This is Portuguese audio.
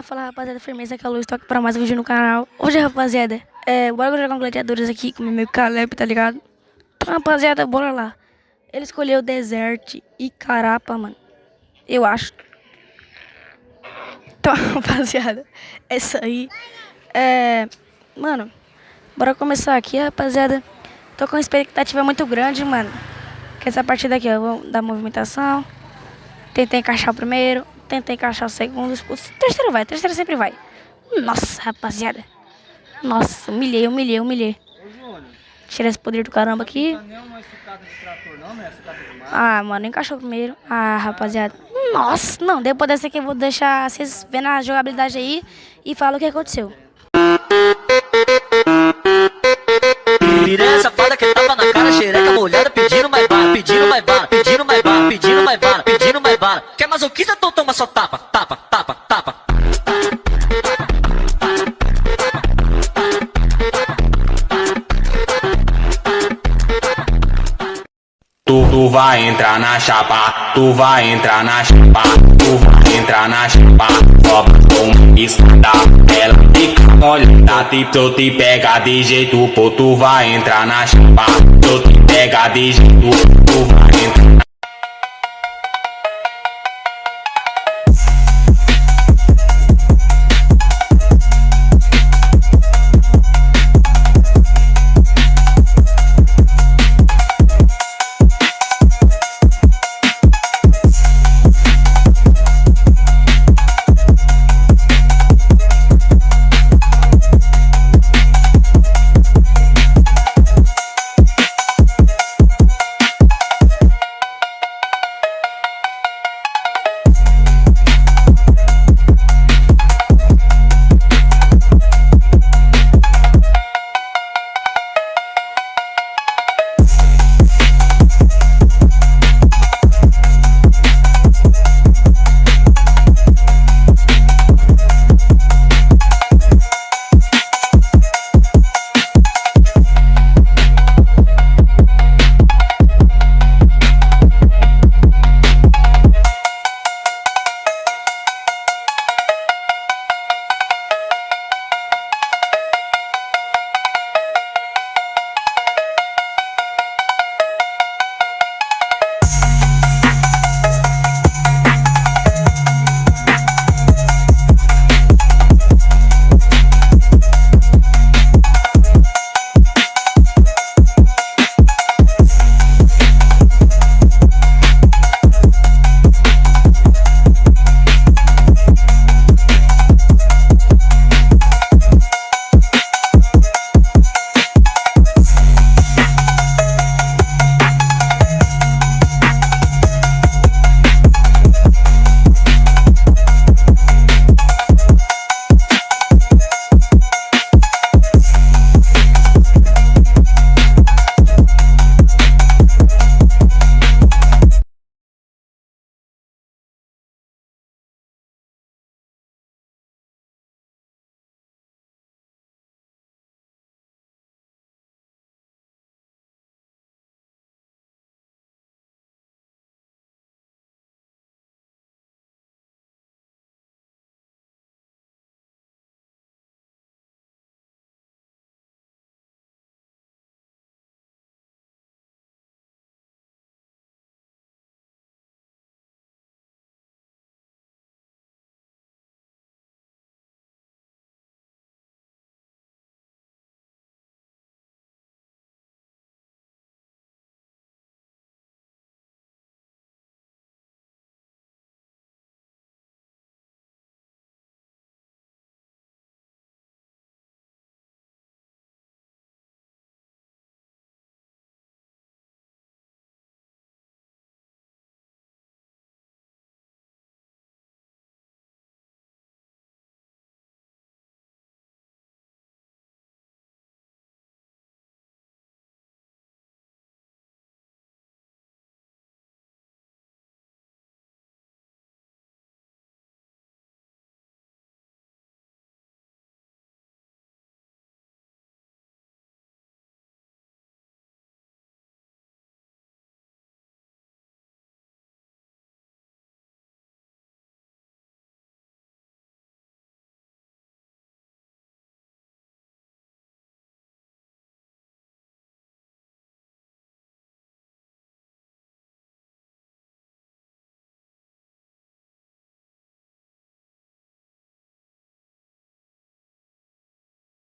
Fala rapaziada, firmeza que a luz, tô aqui pra mais um vídeo no canal. Hoje rapaziada, bora jogar com gladiadores aqui com o meu Caleb, tá ligado? Então, rapaziada, bora lá. Ele escolheu Desert e Carapa, mano, eu acho. Então rapaziada, é isso aí. Mano, bora começar aqui rapaziada. Tô com uma expectativa muito grande, mano, que essa partida aqui, ó, vou dar movimentação. Tentei encaixar o primeiro, tentei encaixar o segundo, o terceiro sempre vai. Nossa, rapaziada. Nossa, humilhei. Tira esse poder do caramba aqui. Ah, mano, encaixou o primeiro. Ah, rapaziada. Nossa, não, depois dessa aqui eu vou deixar vocês vendo a jogabilidade aí e falar o que aconteceu. Piranha safada que tava na cara, xereca molhada, pedindo mais bala, pedindo mais bala, pedindo mais bala, pedindo mais bala, pedindo mais bala. Quer masoquista, então toma só tapa, tapa, tapa, tapa. Tu vai entrar na chapa, tu vai entrar na chapa, tu vai entrar na chapa, só com escuta, ela fica molhada, se eu te pega de jeito, pô, tu vai entrar na chapa, se eu te pega de jeito, tu vai entrar